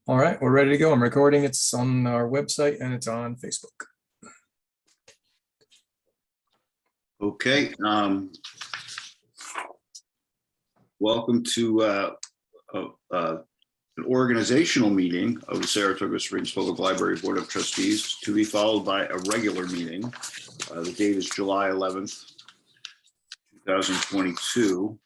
All right, we're ready to go. I'm recording. It's on our website and it's on Facebook. Okay. Welcome to an organizational meeting of the Saratoga Springs Public Library Board of Trustees, to be followed by a regular meeting. The date is July 11th, 2022.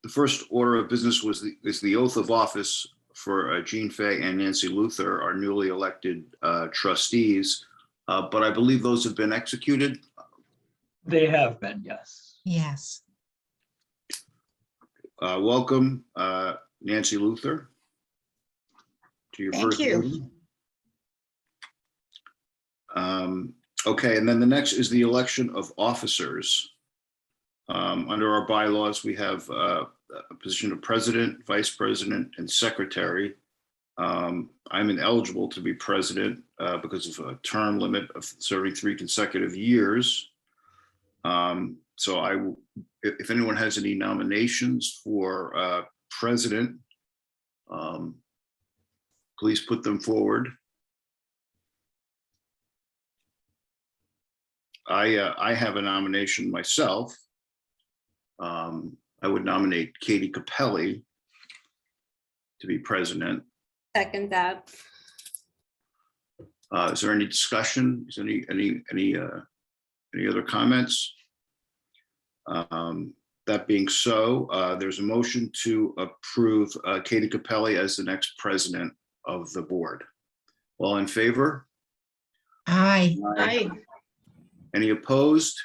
The first order of business is the oath of office for Jean Fay and Nancy Luther, our newly elected trustees. But I believe those have been executed. They have been, yes. Yes. Welcome, Nancy Luther, to your Thank first you. meeting. Okay, and then the next is the election of officers. Under our bylaws, we have a position of president, vice president, and secretary. I'm ineligible to be president because of a term limit of serving 3 consecutive years. So if anyone has any nominations for president, please put them forward. I have a nomination myself. I would nominate Katie Capelli to be president. Second that. Is there any discussion? Is any other comments? That being so, there's a motion to approve Katie Capelli as the next president of the board. All in favor? Aye. Aye. Any opposed?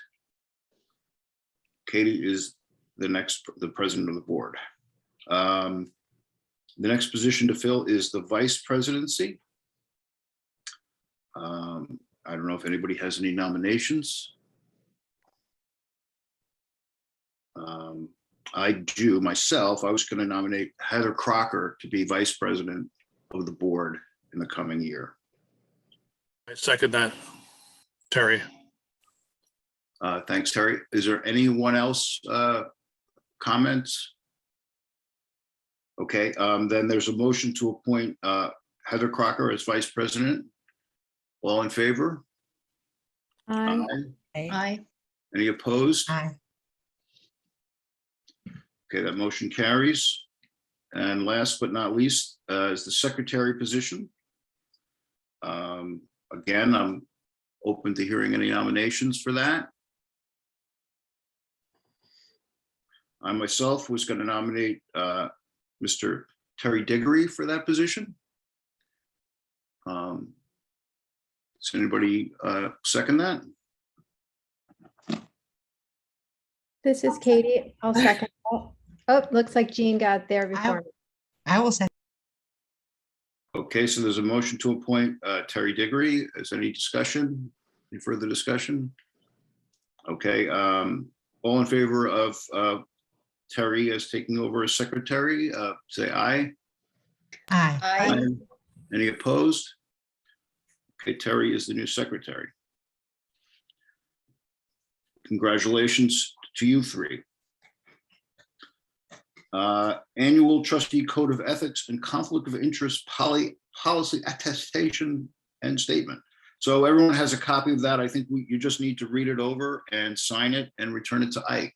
Katie is the president of the board. The next position to fill is the vice presidency. I don't know if anybody has any nominations. I do myself. I was going to nominate Heather Crocker to be vice president of the board in the coming year. I second that, Terry. Thanks, Terry. Is there anyone else comments? Okay, then there's a motion to appoint Heather Crocker as vice president. All in favor? Aye. Aye. Any opposed? Aye. Okay, that motion carries. And last but not least is the secretary position. Again, I'm open to hearing any nominations for that. I myself was going to nominate Mr. Terry Diggory for that position. Does anybody second that? This is Katie. I'll second. Oh, looks like Jean got there before. I will say. Okay, so there's a motion to appoint Terry Diggory. Is there any discussion? Any further discussion? Okay, all in favor of Terry as taking over as secretary, say aye. Aye. Aye. Any opposed? Okay, Terry is the new secretary. Congratulations to you three. Annual trustee code of ethics and conflict of interest policy attestation and statement. So everyone has a copy of that. I think you just need to read it over and sign it and return it to Ike.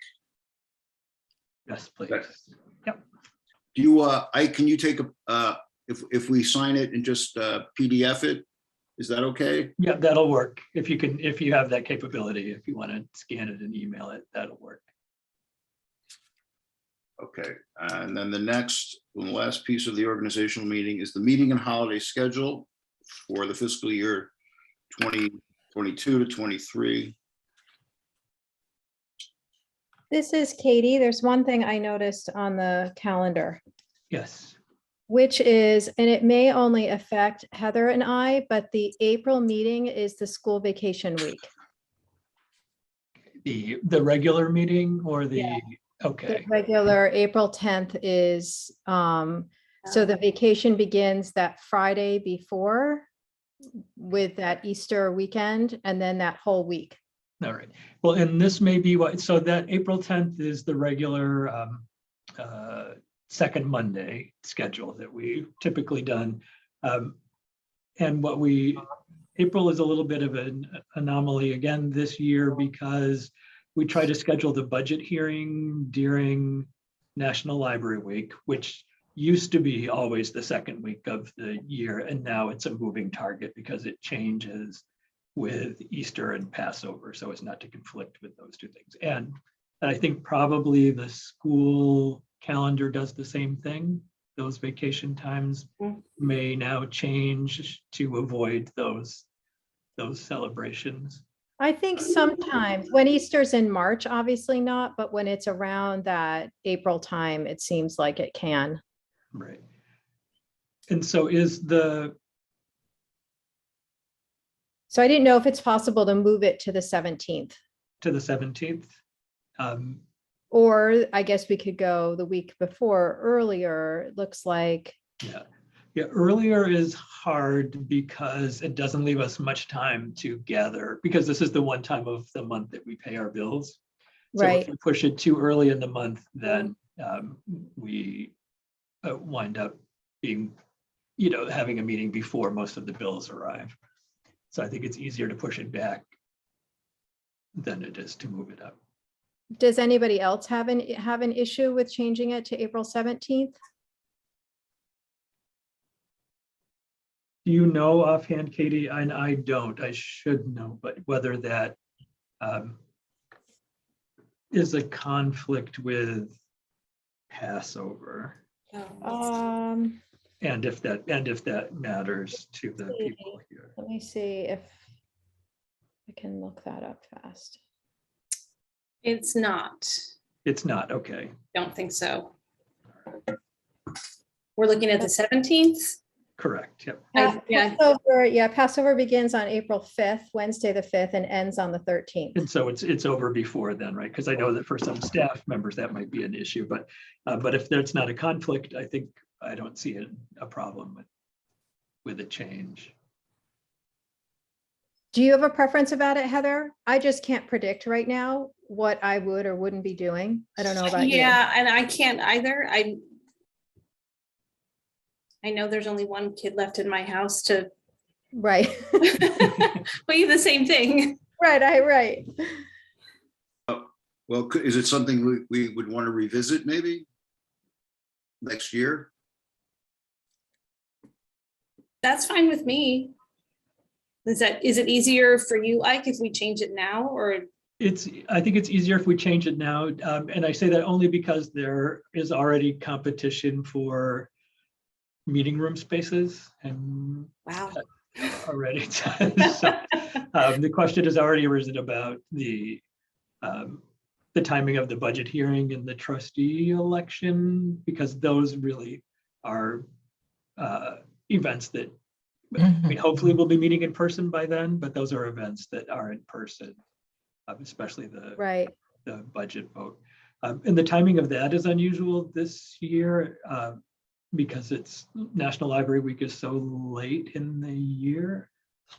Yes, please. Okay. Yep. Do you, Ike, can you take if we sign it and just PDF it, is that okay? Yeah, that'll work. If you have that capability, if you want to scan it and email it, that'll work. Okay, and then the last piece of the organizational meeting is the meeting and holiday schedule for the fiscal year 2022 to 23. This is Katie. There's one thing I noticed on the calendar, Yes. which is, and it may only affect Heather and I, but the April meeting is the school vacation week. The regular meeting or the, Yeah. The okay, regular April 10th is, so the vacation begins that Friday before with that Easter weekend and then that whole week. all right. Well, and this may be what, so that April 10th is the regular second Monday schedule that we've typically done. And April is a little bit of an anomaly again this year because we try to schedule the budget hearing during National Library Week, which used to be always the second week of the year, and now it's a moving target because it changes with Easter and Passover, so as not to conflict with those two things. And I think probably the school calendar does the same thing. Those vacation times may now change to avoid those celebrations. I think sometimes when Easter's in March, obviously not, but when it's around that April time, it seems like it can. Right. And so So I didn't know if it's possible to move it to the 17th. to the 17th. Or I guess we could go the week before earlier. It looks like. Yeah, earlier is hard because it doesn't leave us much time to gather, because this is the one time of the month that we pay our bills. So Right. if we push it too early in the month, then we wind up being, having a meeting before most of the bills arrive. So I think it's easier to push it back than it is to move it up. Does anybody else have an issue with changing it to April 17th? Do you know offhand, Katie? And I don't, I should know, but whether that is a conflict with Passover, and if that matters to the people here. Let me see if I can look that up fast. It's not. It's not, okay. Don't think so. We're looking at the 17th. Correct, yep. Passover begins on April 5th, Wednesday the 5th, and ends on the 13th. And so it's over before then, right? Because I know that for some staff members, that might be an issue, but if there's not a conflict, I don't see a problem with a change. Do you have a preference about it, Heather? I just can't predict right now what I would or wouldn't be doing. I don't know about you. Yeah, and I can't either. I know there's only one kid left in my house to Right. believe the same thing. Right. Well, is it something we would want to revisit maybe next year? That's fine with me. Is it easier for you, Ike, if we change it now, or? I think it's easier if we change it now. And I say that only because there is already competition for meeting room spaces and Wow. already. So, the question has already arisen about the timing of the budget hearing and the trustee election, because those really are events that hopefully we'll be meeting in person by then, but those are events that are in person, especially the budget vote. And the timing of that is unusual this year because it's National Library Week is so late in the year.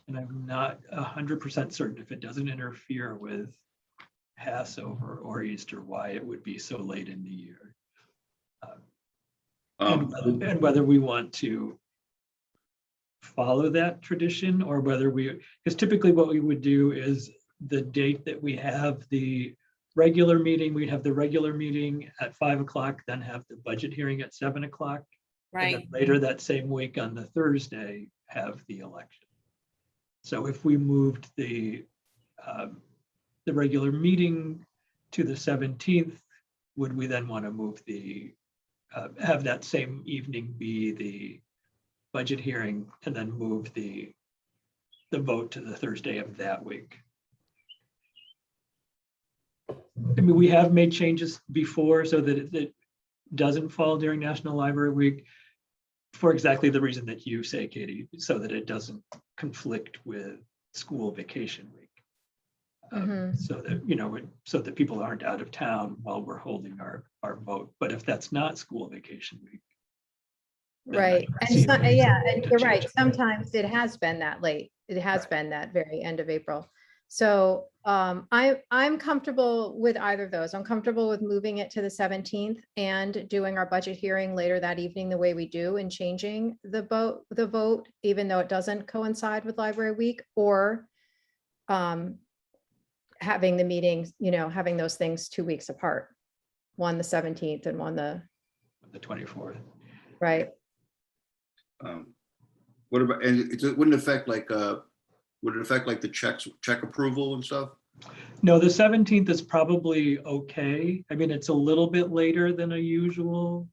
And I'm not 100% certain if it doesn't interfere with Passover or Easter, why it would be so late in the year. And whether we want to follow that tradition or whether because typically what we would do is the date that we have the regular meeting, we'd have the regular meeting at 5 o'clock, then have the budget hearing at 7 o'clock. Right. And then later that same week on the Thursday, have the election. So if we moved the regular meeting to the 17th, would we then want to move have that same evening be the budget hearing and then move the vote to the Thursday of that week? I mean, we have made changes before so that it doesn't fall during National Library Week for exactly the reason that you say, Katie, so that it doesn't conflict with school vacation week. So that, so that people aren't out of town while we're holding our vote. But if that's not school vacation week. Right. And you're right. Sometimes it has been that late. It has been that very end of April. So I'm comfortable with either of those. I'm comfortable with moving it to the 17th and doing our budget hearing later that evening the way we do and changing the vote, even though it doesn't coincide with library week, or having the meetings, having those things 2 weeks apart. One the 17th and one the 24th. right. What about, and it wouldn't affect like, would it affect like the check approval and stuff? No, the 17th is probably okay. I mean, it's a little bit later than a usual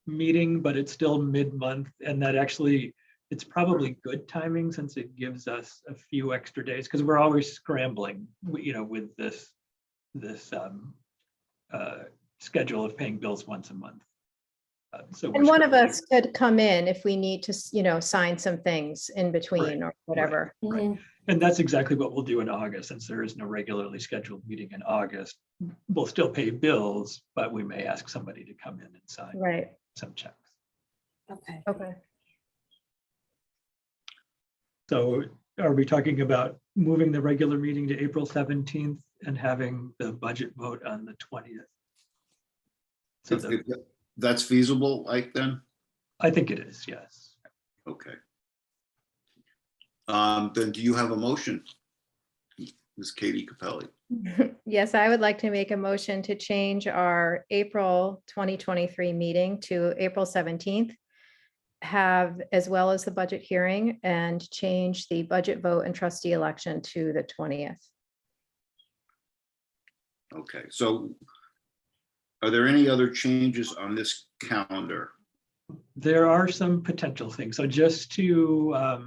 meeting, but it's still mid-month, and that actually, it's probably good timing since it gives us a few extra days, because we're always scrambling, with this schedule of paying bills once a month. So And one of us could come in if we need to, sign some things in between or whatever. Right. And that's exactly what we'll do in August, since there is no regularly scheduled meeting in August. We'll still pay bills, but we may ask somebody to come in and sign Right. some checks. Okay. Okay. So are we talking about moving the regular meeting to April 17th and having the budget vote on the 20th? So If that's feasible, like then? I think it is, yes. Okay. Then do you have a motion? Ms. Katie Capelli. Yes, I would like to make a motion to change our April 2023 meeting to April 17th, have as well as the budget hearing, and change the budget vote and trustee election to the 20th. Okay, so are there any other changes on this calendar? There are some potential things. So just to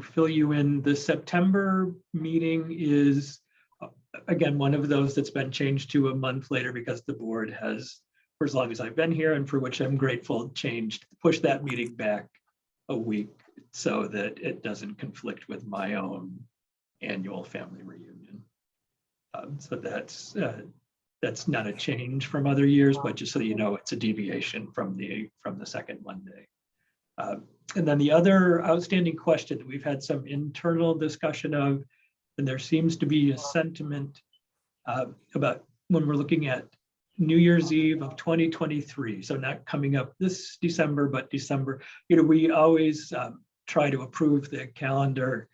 fill you in, the September meeting is, again, one of those that's been changed to a month later because the board has, for as long as I've been here, and for which I'm grateful, pushed that meeting back a week so that it doesn't conflict with my own annual family reunion. So that's not a change from other years, but just so you know, it's a deviation from the second Monday. And then the other outstanding question that we've had some internal discussion of, and there seems to be a sentiment about when we're looking at New Year's Eve of 2023, so not coming up this December, but December, we always try to approve the calendar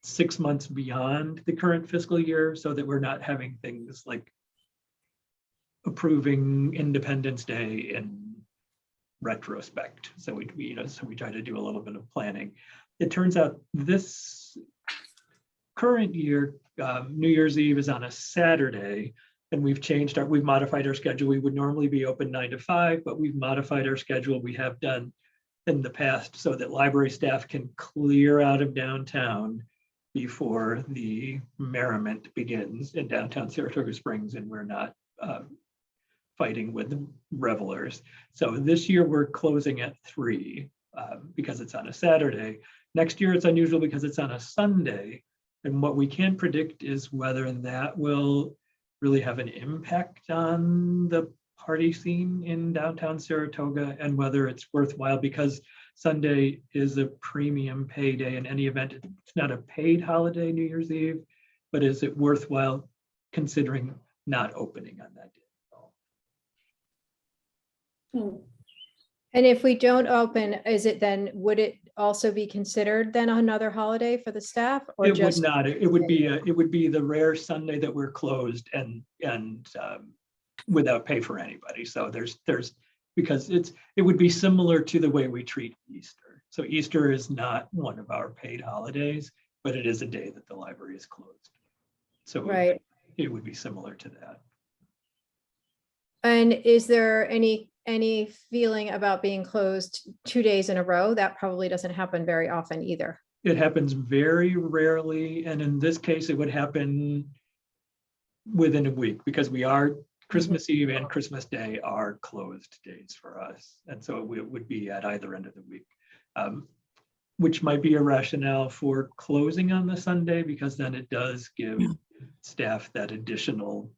6 months beyond the current fiscal year so that we're not having things like approving Independence Day in retrospect. So we try to do a little bit of planning. It turns out this current year, New Year's Eve is on a Saturday, and we've modified our schedule. We would normally be open 9 to 5, but we've modified our schedule. We have done in the past so that library staff can clear out of downtown before the merriment begins in downtown Saratoga Springs, and we're not fighting with the revelers. So this year we're closing at 3 because it's on a Saturday. Next year it's unusual because it's on a Sunday. And what we can predict is whether that will really have an impact on the party scene in downtown Saratoga, and whether it's worthwhile, because Sunday is a premium payday in any event. It's not a paid holiday, New Year's Eve, but is it worthwhile considering not opening on that day? And if we don't open, would it also be considered then another holiday for the staff, or It just? would not. It would be the rare Sunday that we're closed and without pay for anybody. So because it would be similar to the way we treat Easter. So Easter is not one of our paid holidays, but it is a day that the library is closed. So Right. It would be similar to that. And is there any feeling about being closed 2 days in a row? That probably doesn't happen very often either. It happens very rarely, and in this case, it would happen within a week because we are Christmas Eve and Christmas Day are closed days for us, and so it would be at either end of the week, which might be a rationale for closing on the Sunday, because then it does give staff that additional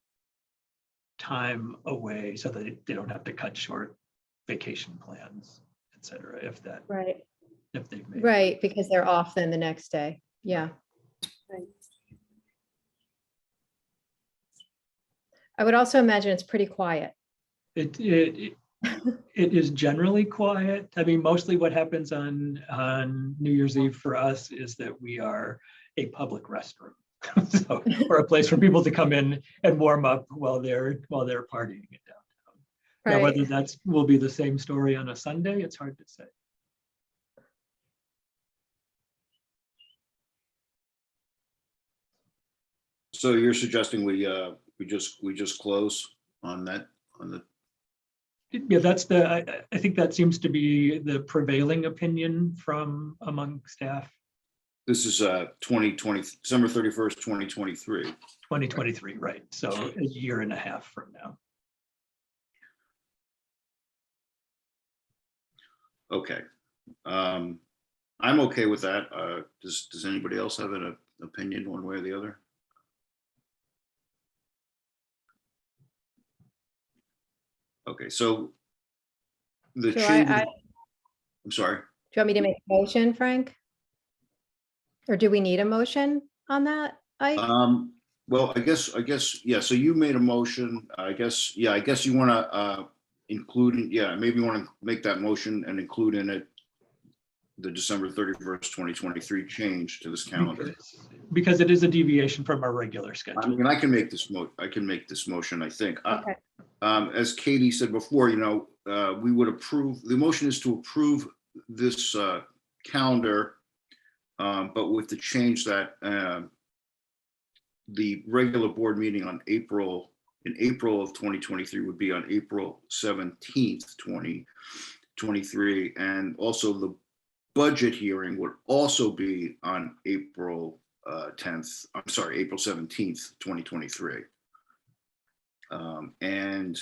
time away so that they don't have to cut short vacation plans, et cetera, if they've made. Right, because they're off then the next day. Yeah. Right. I would also imagine it's pretty quiet. It is generally quiet. I mean, mostly what happens on New Year's Eve for us is that we are a public restroom. So, or a place for people to come in and warm up while they're partying it downtown. Now, Right. whether that's will be the same story on a Sunday, it's hard to say. So you're suggesting we just close on that, on the, Yeah, I think that seems to be the prevailing opinion from among staff. this is 2020, December 31st, 2023. 2023, right? So a year and a half from now. Okay. I'm okay with that. Does anybody else have an opinion one way or the other? Okay, so the So change, I- I'm sorry. Do you want me to make a motion, Frank? Or do we need a motion on that, Ike? Well, I guess, yeah, so you made a motion, I guess you want to include, maybe you want to make that motion and include in it the December 31st, 2023 change to this calendar. Because it is a deviation from our regular I schedule. mean, I can make this motion, I think. Okay. As Katie said before, we would approve, the motion is to approve this calendar, but with the change that the regular board meeting in April of 2023 would be on April 17th, 2023. And also the budget hearing would also be on April 17th, 2023. And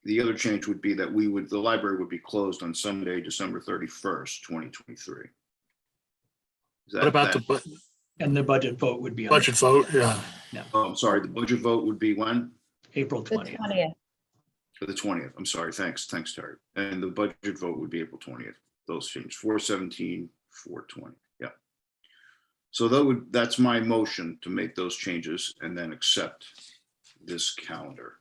the other change would be that the library would be closed on Sunday, December 31st, 2023. What about the And the budget vote would be on budget vote? Yeah. Oh, I'm sorry, the budget vote would be when? April The 20th. 20th. For the 20th. I'm sorry. Thanks, Terry. And the budget vote would be April 20th. Those changed 417, 420. Yeah. So that's my motion to make those changes and then accept this calendar.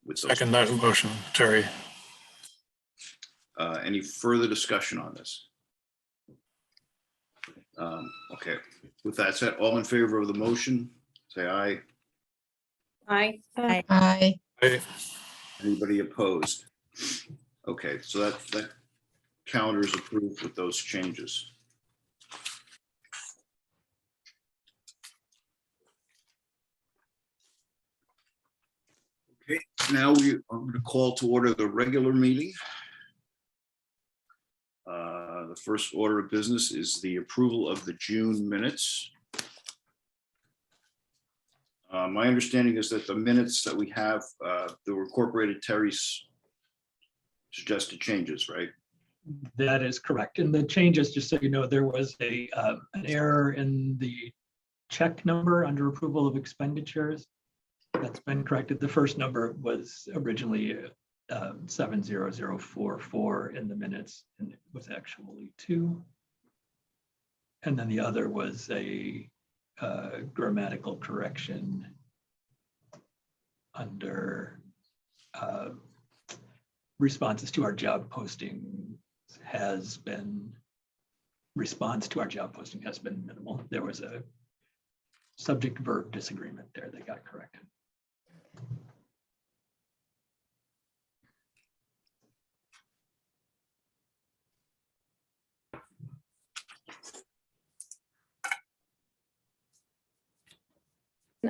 With those. Second that motion, Terry. Any further discussion on this? Okay. With that said, all in favor of the motion, say aye. Aye. Aye. Anybody opposed? Okay, so that calendar is approved with those changes. Okay, now we are going to call to order the regular meeting. The first order of business is the approval of the June minutes. My understanding is that the minutes that we have, that were incorporated Terry's suggested changes, right? That is correct. And the changes, just so you know, there was an error in the check number under approval of expenditures. That's been corrected. The first number was originally 70044 in the minutes, and it was actually 2. And then the other was a grammatical correction under responses to our job posting response to our job posting has been minimal. There was a subject verb disagreement there that got corrected.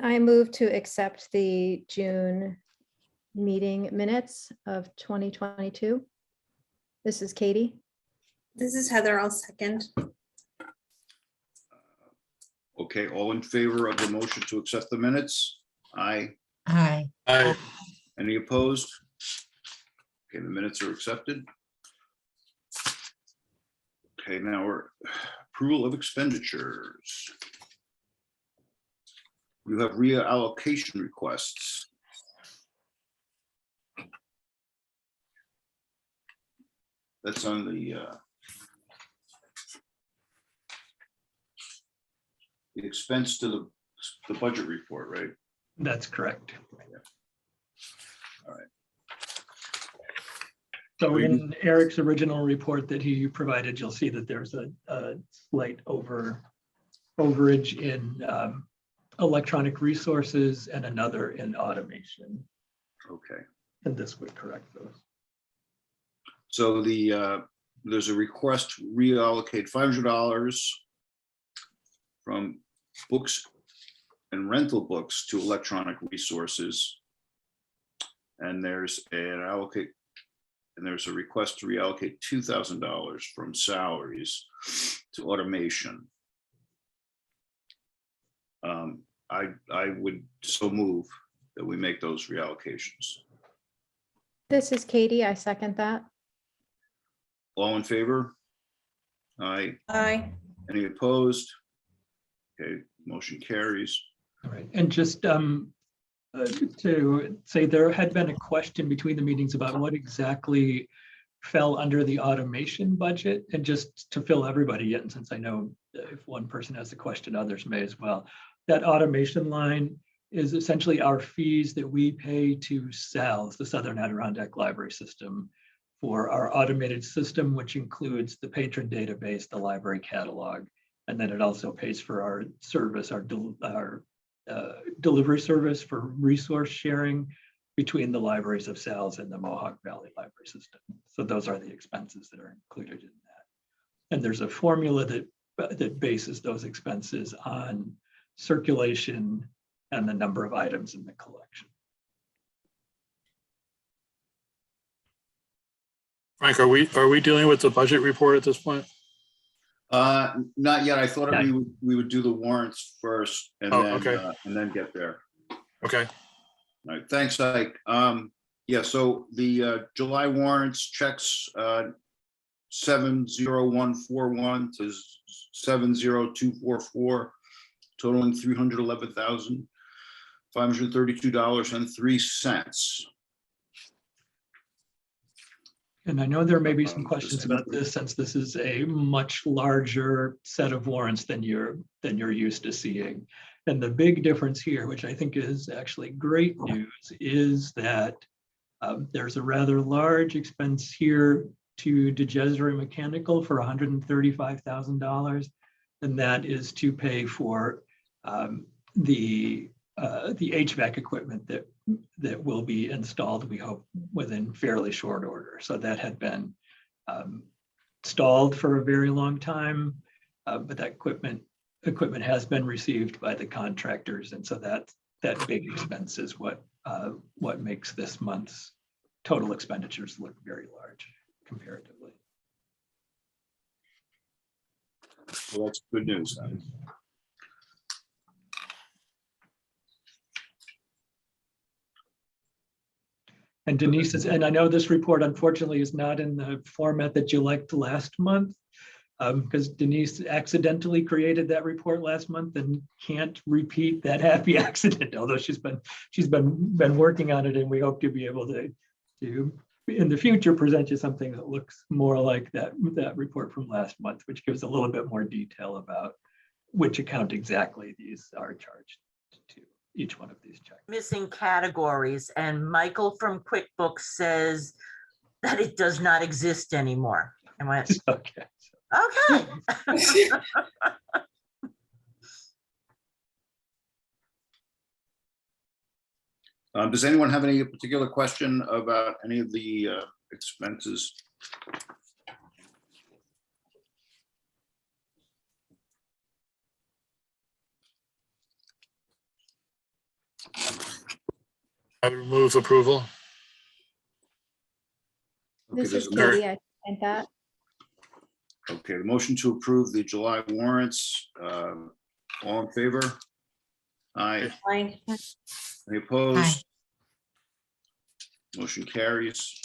I move to accept the June meeting minutes of 2022. This is Katie. This is Heather. I'll second. Okay, all in favor of the motion to accept the minutes? Aye. Aye. Aye. Any opposed? Okay, the minutes are accepted. Okay, now we're approval of expenditures. You have reallocation requests. That's on the expense to the budget report, right? That's correct. All right. So in Eric's original report that he provided, you'll see that there's a slight overage in electronic resources and another in automation. Okay. And this would correct those. So there's a request to reallocate $500 from books and rental books to electronic resources. And there's a request to reallocate $2,000 from salaries to automation. I would so move that we make those reallocations. This is Katie. I second that. All in favor? Aye. Aye. Any opposed? Okay, motion carries. All right, and just to say there had been a question between the meetings about what exactly fell under the automation budget, and just to fill everybody in, since I know if one person has a question, others may as well. That automation line is essentially our fees that we pay to SALS, the Southern Adirondack Library System, for our automated system, which includes the patron database, the library catalog, and then it also pays for our service, our delivery service for resource sharing between the libraries of SALS and the Mohawk Valley Library System. So those are the expenses that are included in that. And there's a formula that bases those expenses on circulation and the number of items in the collection. Frank, are we dealing with the budget report at this point? Not yet. I thought we would do the warrants first and okay. then get there. Okay, All right, thanks, Ike. Yeah, so the July warrants checks 70141 to 70244, totaling $311,532.03. And I know there may be some questions about this, since this is a much larger set of warrants than you're used to seeing. And the big difference here, which I think is actually great news, is that there's a rather large expense here to DeJesury Mechanical for $135,000. And that is to pay for the HVAC equipment that will be installed, we hope, within fairly short order. So that had been stalled for a very long time, but that equipment has been received by the contractors, and so that big expense is what makes this month's total expenditures look very large comparatively. Well, that's good news then. And Denise is, and I know this report unfortunately is not in the format that you liked last month, because Denise accidentally created that report last month and can't repeat that happy accident, although she's been working on it, and we hope to be able to in the future present you something that looks more like that report from last month, which gives a little bit more detail about which account exactly these are charged to, each one of these checks. Missing categories, and Michael from QuickBooks says that it does not exist anymore. I went, Okay. okay. Does anyone have any particular question about any of the expenses? I would move approval. Okay, This there's is a mo- Katie. I second that. okay, the motion to approve the July warrants. All in favor? Aye. Aye. Any opposed? Motion carries.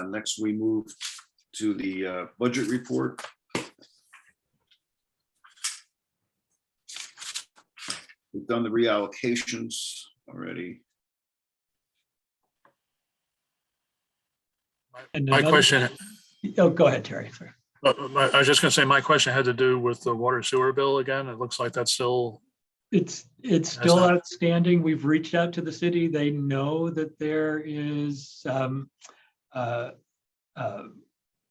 Next, we move to the budget report. We've done the reallocations already. And My another- question, Oh, go ahead, Terry. Sorry. I was just gonna say, my question had to do with the water sewer bill again. It looks like that's still It's still outstanding. We've reached out to the city. They know that there is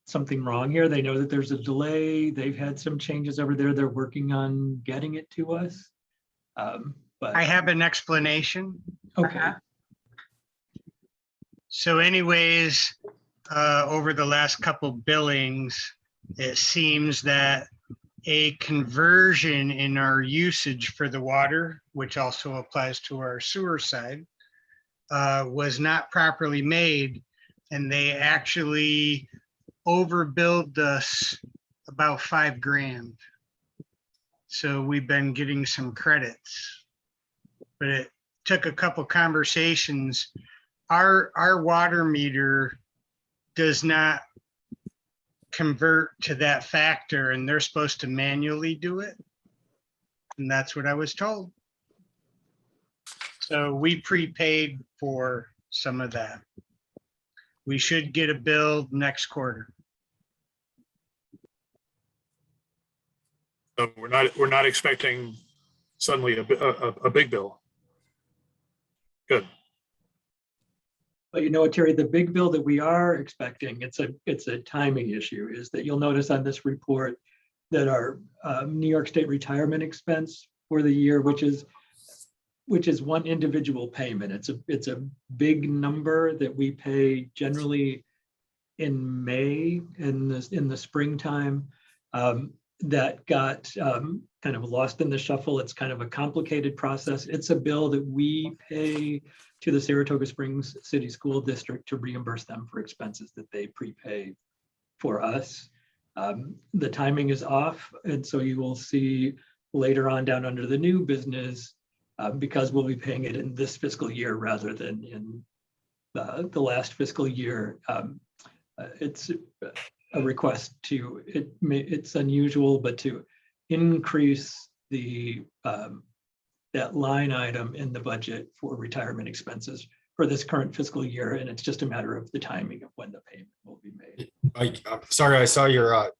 something wrong here. They know that there's a delay. They've had some changes over there. They're working on getting it to us. But I have an explanation. okay, Uh-huh. So anyways, over the last couple billings, it seems that a conversion in our usage for the water, which also applies to our sewer side, was not properly made. And they actually overbilled us about $5,000. So we've been getting some credits, but it took a couple conversations. Our water meter does not convert to that factor, and they're supposed to manually do it. And that's what I was told. So we prepaid for some of that. We should get a bill next quarter. So we're not expecting suddenly a big bill. Good. but you know what, Terry, the big bill that we are expecting, it's a timing issue, is that you'll notice on this report that our New York State retirement expense for the year, which is one individual payment. It's a big number that we pay generally in May in the springtime. That got kind of lost in the shuffle. It's kind of a complicated process. It's a bill that we pay to the Saratoga Springs City School District to reimburse them for expenses that they prepay for us. The timing is off, and so you will see later on down under the new business, because we'll be paying it in this fiscal year rather than in the last fiscal year. It's a request to, it's unusual, but to increase the that line item in the budget for retirement expenses for this current fiscal year, and it's just a matter of the timing of when the payment will be made. I'm sorry, I saw your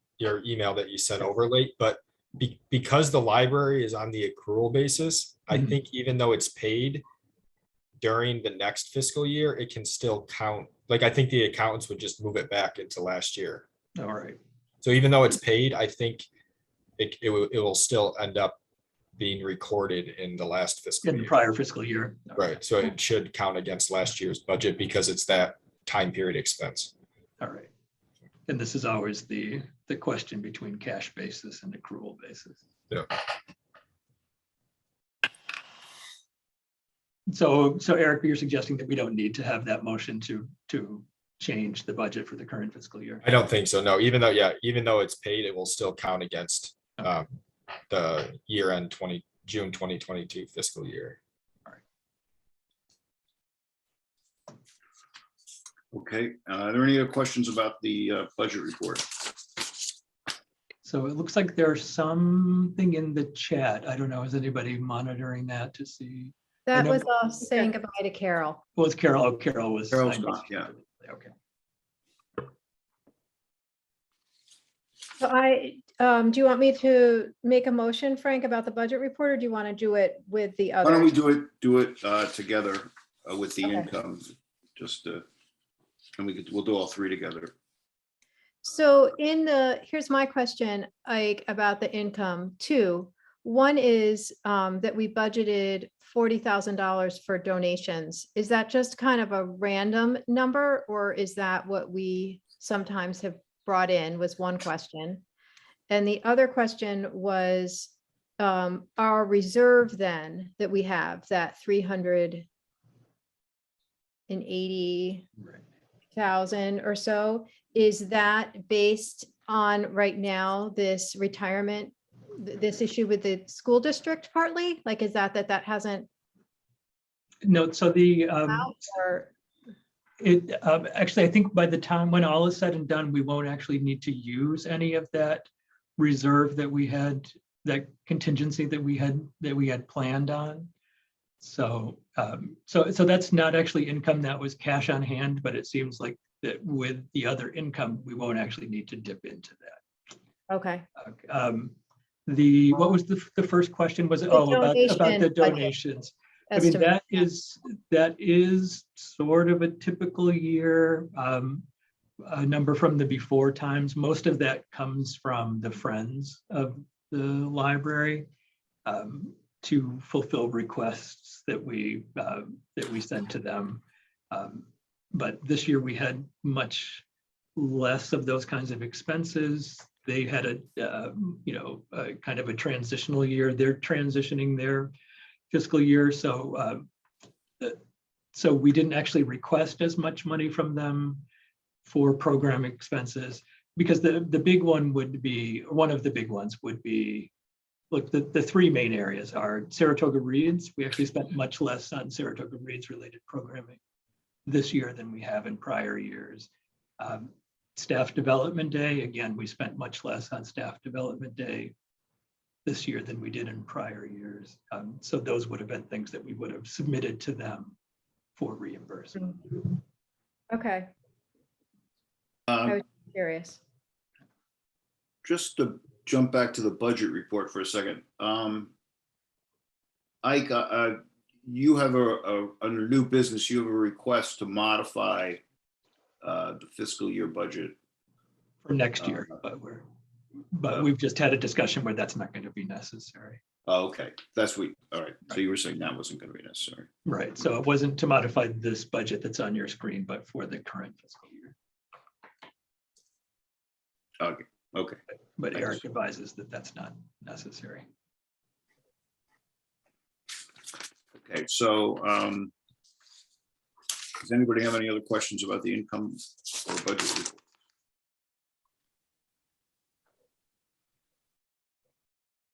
email that you sent over late, but because the library is on the accrual basis, I think even though it's paid during the next fiscal year, it can still count. Like, I think the accountants would just move it back into last year. All right. So even though it's paid, I think it will still end up being recorded in the last fiscal In the year. prior fiscal year. All Right. So it should count against last year's budget because it's that time period expense. All right. And this is always the question between cash basis and accrual basis. Yeah. So Eric, you're suggesting that we don't need to have that motion to change the budget for the current fiscal year? I don't think so. No, even though it's paid, it will still count against the year end June 2022 fiscal year. Okay, are there any other questions about the budget report? So it looks like there's something in the chat. I don't know, is anybody monitoring that to see? That know- was us saying goodbye to Carol. Well, it's Carol. Oh, Carol was. Carol's I know. not, yeah. Okay. So do you want me to make a motion, Frank, about the budget report, or do you want to do it with the Why don't we others? do it together with the Okay. income, just and we'll do all three together. So here's my question, Ike, about the income too. One is that we budgeted $40,000 for donations. Is that just kind of a random number, or is that what we sometimes have brought in, was one question. And the other question was our reserve then that we have, that 380,000 or so, is that based on right now this retirement, this issue with the school district partly? Like, is that hasn't No, so the out, or? actually, I think by the time when all is said and done, we won't actually need to use any of that reserve that we had, that contingency that we had planned on. So so that's not actually income, that was cash on hand, but it seems like that with the other income, we won't actually need to dip into that. Okay. What was the first question? Was it, The about the donation budget donations? I mean, estimate. that is sort of a typical year, a number from the before times. Most of that comes from the friends of the library to fulfill requests that we sent to them. But this year we had much less of those kinds of expenses. They had a kind of a transitional year. They're transitioning their fiscal year, so we didn't actually request as much money from them for program expenses, because the big one would be, one of the big ones would be, look, the three main areas are Saratoga Reads. We actually spent much less on Saratoga Reads related programming this year than we have in prior years. Staff Development Day, again, we spent much less on Staff Development Day this year than we did in prior years. So those would have been things that we would have submitted to them for reimbursement. Okay, I was curious. Just to jump back to the budget report for a second. Ike, you have under new business, you have a request to modify the fiscal year budget. For next year, but we've just had a discussion where that's not going to be necessary. Oh, okay, all right. So you were saying that wasn't going to be necessary. Right, so it wasn't to modify this budget that's on your screen, but for the current fiscal year. Okay. But Eric advises that that's not necessary. Okay, so does anybody have any other questions about the income or budget report?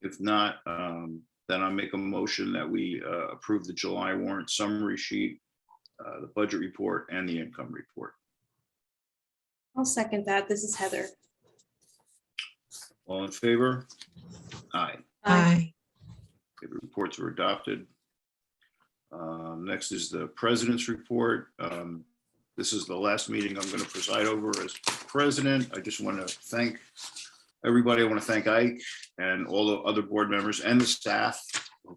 If not, then I'll make a motion that we approve the July warrant summary sheet, the budget report, and the income report. I'll second that. This is Heather. All in favor? Aye. Aye. Okay, the reports were adopted. Next is the president's report. This is the last meeting I'm going to preside over as president. I just want to thank everybody. I want to thank Ike and all the other board members and the staff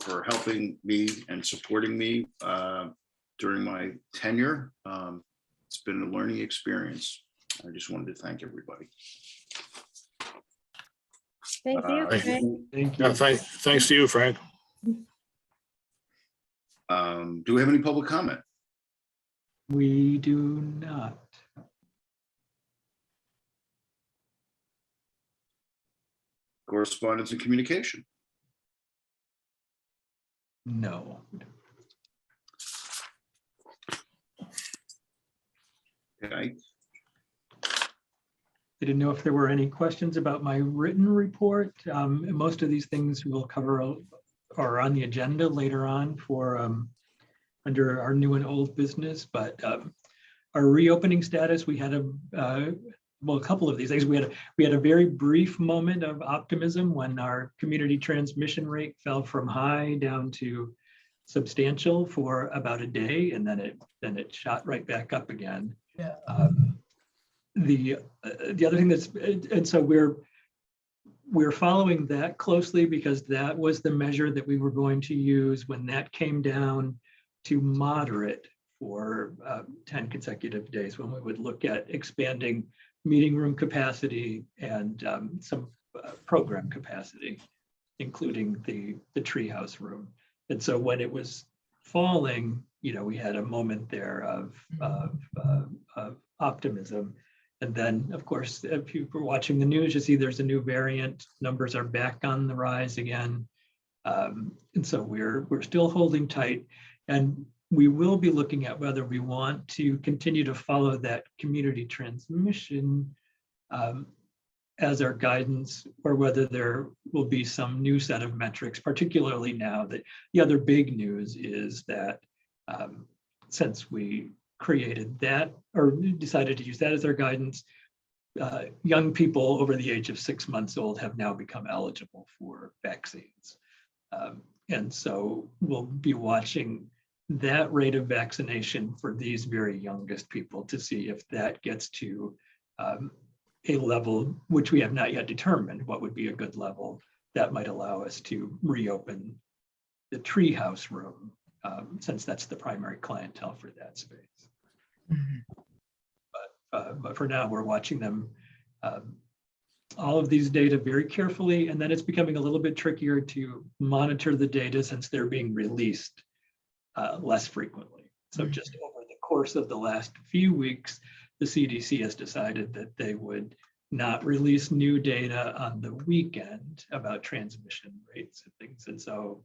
for helping me and supporting me during my tenure. It's been a learning experience. I just wanted to thank everybody. Thank you. Frank. Thank you. Yeah, thanks to you, Frank. Do we have any public comment? We do not. Correspondence and communication? No. Okay. I didn't know if there were any questions about my written report. Most of these things we'll cover are on the agenda later on for under our new and old business, but our reopening status, we had a couple of these things. We had a very brief moment of optimism when our community transmission rate fell from high down to substantial for about a day, and then it shot right back up again. Yeah. The other thing and so we're following that closely, because that was the measure that we were going to use when that came down to moderate for 10 consecutive days, when we would look at expanding meeting room capacity and some program capacity, including the treehouse room. And so when it was falling, we had a moment there of optimism. And then, of course, if you were watching the news, you see there's a new variant. Numbers are back on the rise again. And so we're still holding tight. And we will be looking at whether we want to continue to follow that community transmission as our guidance, or whether there will be some new set of metrics, particularly now that the other big news is that since we created that or decided to use that as our guidance, young people over the age of 6 months old have now become eligible for vaccines. And so we'll be watching that rate of vaccination for these very youngest people to see if that gets to a level which we have not yet determined what would be a good level that might allow us to reopen the treehouse room, since that's the primary clientele for that space. Mhm. But for now, we're watching them, all of these data very carefully, and then it's becoming a little bit trickier to monitor the data since they're being released less frequently. So just over the course of the last few weeks, the CDC has decided that they would not release new data on the weekend about transmission rates and things. And so,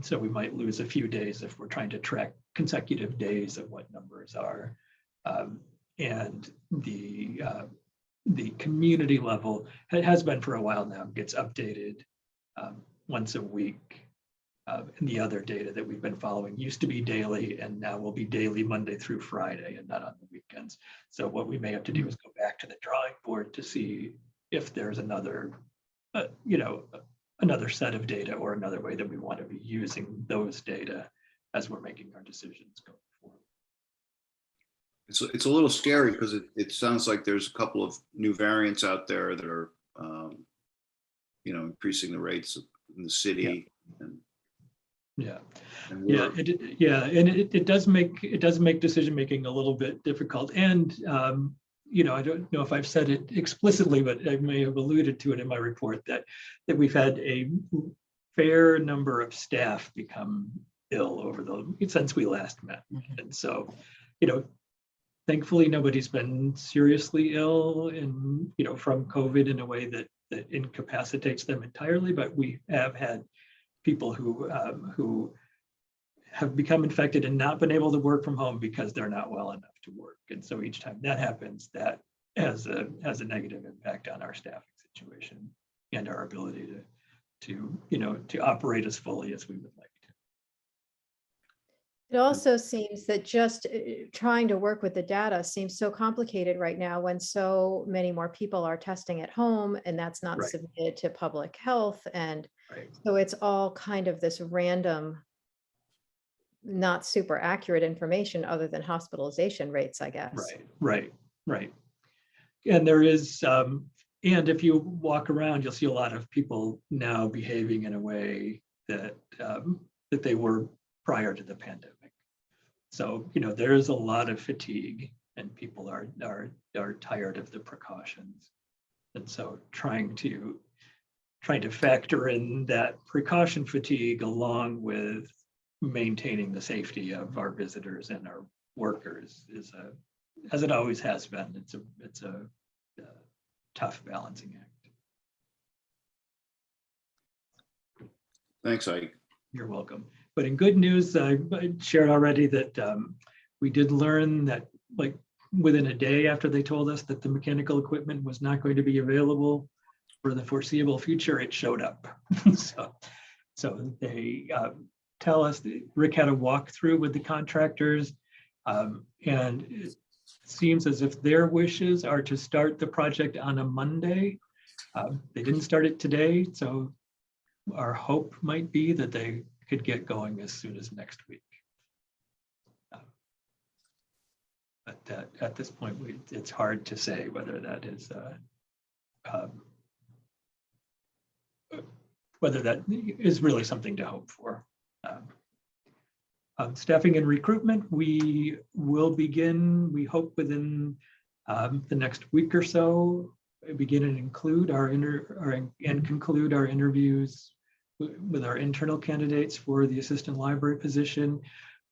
so we might lose a few days if we're trying to track consecutive days of what numbers are. And the community level has been for a while now, gets updated once a week. And the other data that we've been following used to be daily and now will be daily Monday through Friday and not on the weekends. So what we may have to do is go back to the drawing board to see if there's another, another set of data or another way that we want to be using those data as we're making our decisions going forward. It's a little scary because it sounds like there's a couple of new variants out there that are, increasing the rates in the city. Yeah. And Yeah, we're- it does make decision making a little bit difficult. And I don't know if I've said it explicitly, but I may have alluded to it in my report that we've had a fair number of staff become ill since we last met. And so, thankfully nobody's been seriously ill and from COVID in a way that incapacitates them entirely, but we have had people who have become infected and not been able to work from home because they're not well enough to work. And so each time that happens, that has a negative impact on our staffing situation and our ability to operate as fully as we would like to. It also seems that just trying to work with the data seems so complicated right now when so many more people are testing at home and that's not Right. submitted to public health. And Right. so it's all kind of this random, not super accurate information other than hospitalization rates, I guess. Right. And there is, and if you walk around, you'll see a lot of people now behaving in a way that they were prior to the pandemic. So, there's a lot of fatigue and people are tired of the precautions. And so trying to factor in that precaution fatigue along with maintaining the safety of our visitors and our workers as it always has been, it's a tough balancing act. Thanks, Ike. You're welcome. But in good news, I shared already that we did learn that like within a day after they told us that the mechanical equipment was not going to be available for the foreseeable future, it showed up. So they tell us that Rick had a walkthrough with the contractors, and it seems as if their wishes are to start the project on a Monday. They didn't start it today, so our hope might be that they could get going as soon as next week. But at this point, it's hard to say whether that is really something to hope for. Staffing and recruitment, we will begin, we hope within the next week or so, begin and conclude our interviews with our internal candidates for the assistant library position.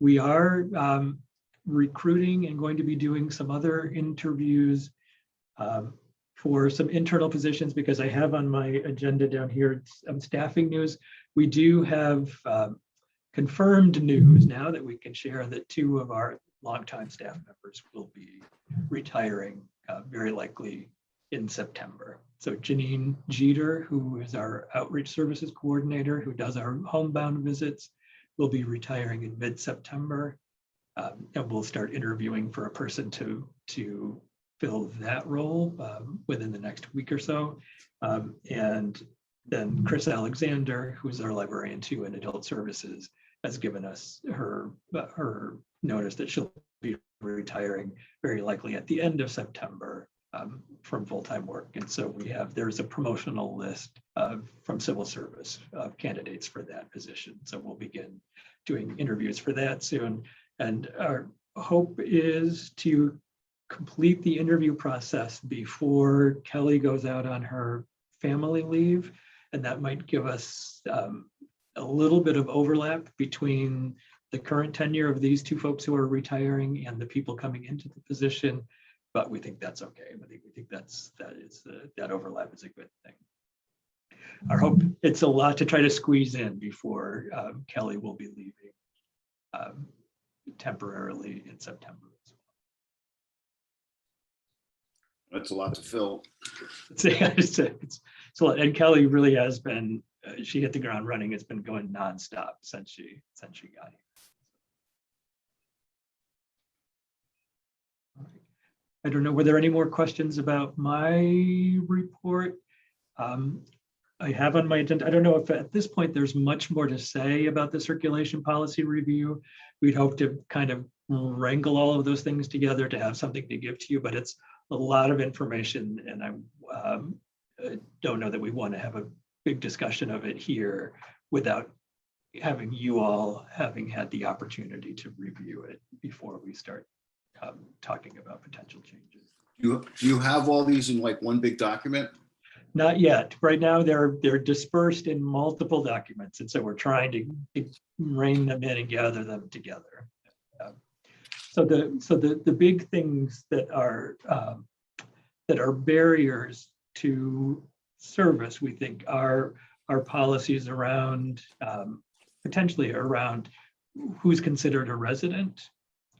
We are recruiting and going to be doing some other interviews for some internal positions because I have on my agenda down here staffing news. We do have confirmed news now that we can share that 2 of our longtime staff members will be retiring very likely in September. So Janine Jeter, who is our outreach services coordinator, who does our homebound visits, will be retiring in mid-September. And we'll start interviewing for a person to fill that role within the next week or so. And then Chris Alexander, who's our librarian too in adult services, has given us her notice that she'll be retiring very likely at the end of September. from full-time work. And so there's a promotional list from civil service of candidates for that position. So we'll begin doing interviews for that soon. And our hope is to complete the interview process before Kelly goes out on her family leave. And that might give us a little bit of overlap between the current tenure of these two folks who are retiring and the people coming into the position. But we think that's okay. We think that overlap is a good thing. Our hope, it's a lot to try to squeeze in before Kelly will be leaving temporarily in September. That's a lot to fill. It's a lot. And Kelly really has been, she hit the ground running. It's been going nonstop since she got here. I don't know, were there any more questions about my report? I have on my agenda, I don't know if at this point there's much more to say about the circulation policy review. We'd hope to kind of wrangle all of those things together to have something to give to you, but it's a lot of information, and I don't know that we want to have a big discussion of it here without having you all having had the opportunity to review it before we start talking about potential changes. Do you have all these in like one big document? Not yet. Right now, they're dispersed in multiple documents, and so we're trying to rein them in and gather them together. So the big things that are barriers to service, we think, are policies around potentially around who's considered a resident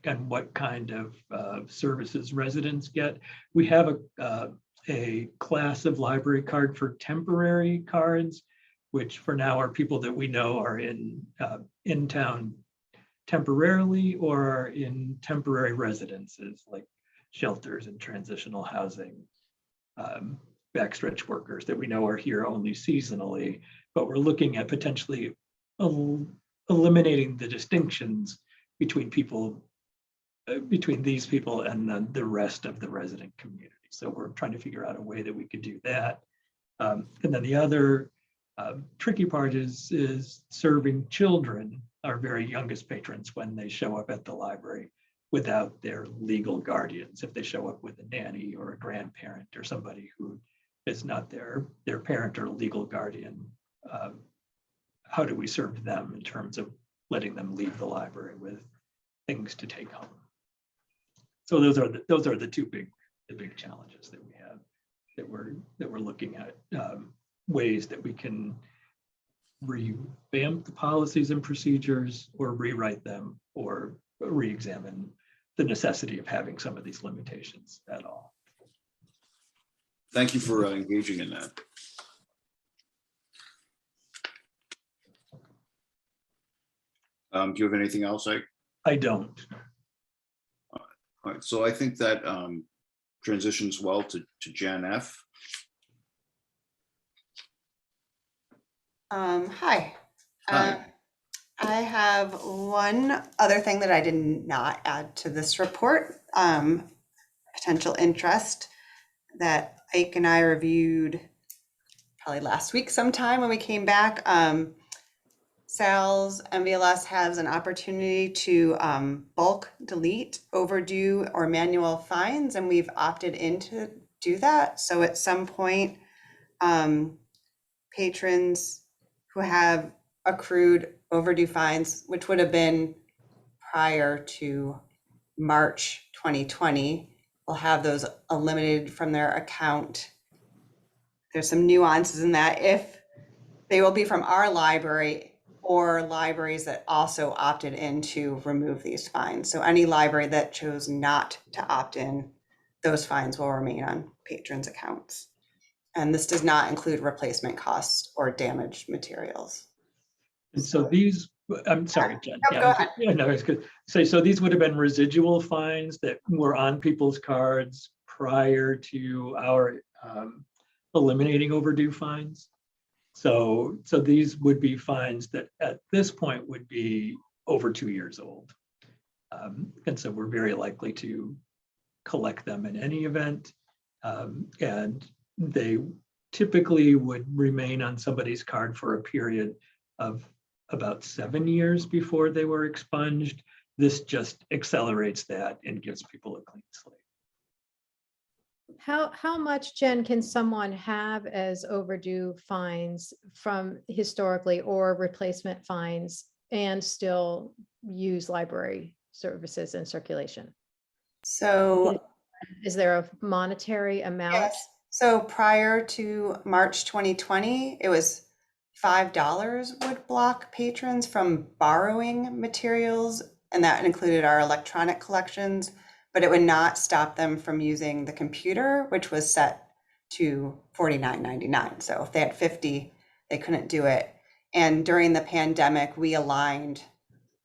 and what kind of services residents get. We have a class of library card for temporary cards, which for now are people that we know are in town temporarily or are in temporary residences like shelters and transitional housing, backstretch workers that we know are here only seasonally, but we're looking at potentially eliminating the distinctions between people, between these people and then the rest of the resident community. So we're trying to figure out a way that we could do that. And then the other tricky part is serving children, our very youngest patrons, when they show up at the library without their legal guardians. If they show up with a nanny or a grandparent or somebody who is not their parent or legal guardian, how do we serve them in terms of letting them leave the library with things to take home? So those are the two big challenges that we have, that we're looking at, ways that we can revamp the policies and procedures or rewrite them or re-examine the necessity of having some of these limitations at all. Thank you for engaging in that. Do you have anything else, Ike? I don't. All right, so I think that transitions well to Jan F. Hi. Hi. I have one other thing that I did not add to this report, potential interest that Ike and I reviewed probably last week sometime when we came back. Sal's MVLS has an opportunity to bulk delete overdue or manual fines, and we've opted in to do that. So at some point, patrons who have accrued overdue fines, which would have been prior to March 2020, will have those eliminated from their account. There's some nuances in that. If they will be from our library or libraries that also opted in to remove these fines. So any library that chose not to opt in, those fines will remain on patrons' accounts. And this does not include replacement costs or damaged materials. And so these, I'm sorry, Jen. No, go ahead. Yeah, no, it's good. So these would have been residual fines that were on people's cards prior to our eliminating overdue fines. So these would be fines that at this point would be over 2 years old. And so we're very likely to collect them in any event. And they typically would remain on somebody's card for a period of about 7 years before they were expunged. This just accelerates that and gives people a clean slate. How much, Jen, can someone have as overdue fines from historically or replacement fines and still use library services and circulation? So Is there a monetary amount? yes. So prior to March 2020, it was $5 would block patrons from borrowing materials, and that included our electronic collections, but it would not stop them from using the computer, which was set to $49.99. So if they had 50, they couldn't do it. And during the pandemic, we aligned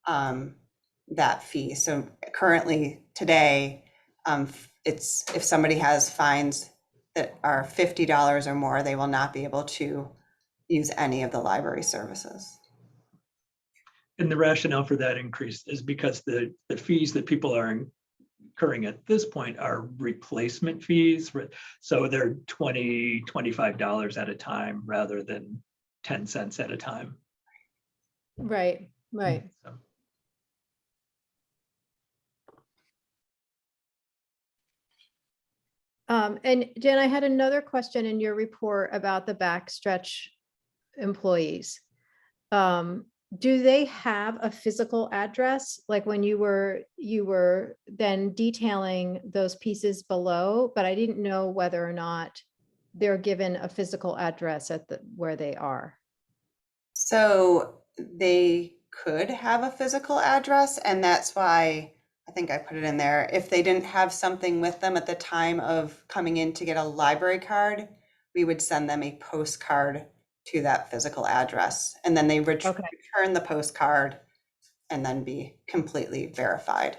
that fee. So currently today, it's if somebody has fines that are $50 or more, they will not be able to use any of the library services. And the rationale for that increase is because the fees that people are incurring at this point are replacement fees. So they're $20, $25 at a time rather than 10 cents at a time. Right, right. So, And Jen, I had another question in your report about the backstretch employees. Do they have a physical address? Like when you were then detailing those pieces below, but I didn't know whether or not they're given a physical address at where they are. So they could have a physical address, and that's why I think I put it in there. If they didn't have something with them at the time of coming in to get a library card, we would send them a postcard to that physical address, and then they return the postcard and then be completely verified.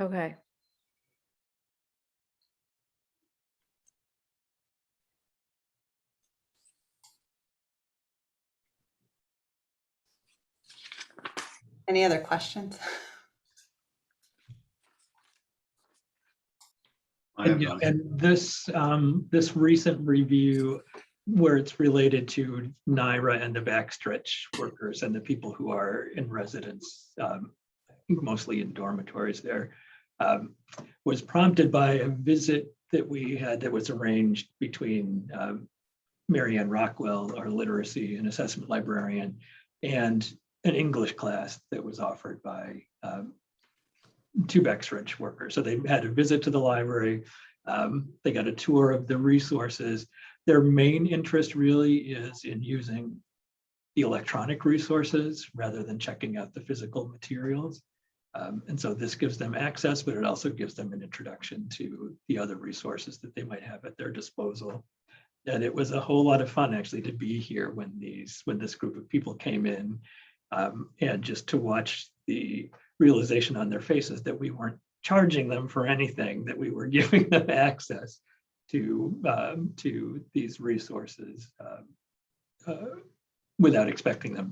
Okay. Any other questions? I have none. And this this recent review where it's related to NYRA and the backstretch workers and the people who are in residence, I think mostly in dormitories there, was prompted by a visit that we had that was arranged between Mary Ann Rockwell, our literacy and assessment librarian, and an English class that was offered by two backstretch workers. So they had a visit to the library. They got a tour of the resources. Their main interest really is in using the electronic resources rather than checking out the physical materials. And so this gives them access, but it also gives them an introduction to the other resources that they might have at their disposal. And it was a whole lot of fun actually to be here when this group of people came in, and just to watch the realization on their faces that we weren't charging them for anything, that we were giving them access to these resources without expecting them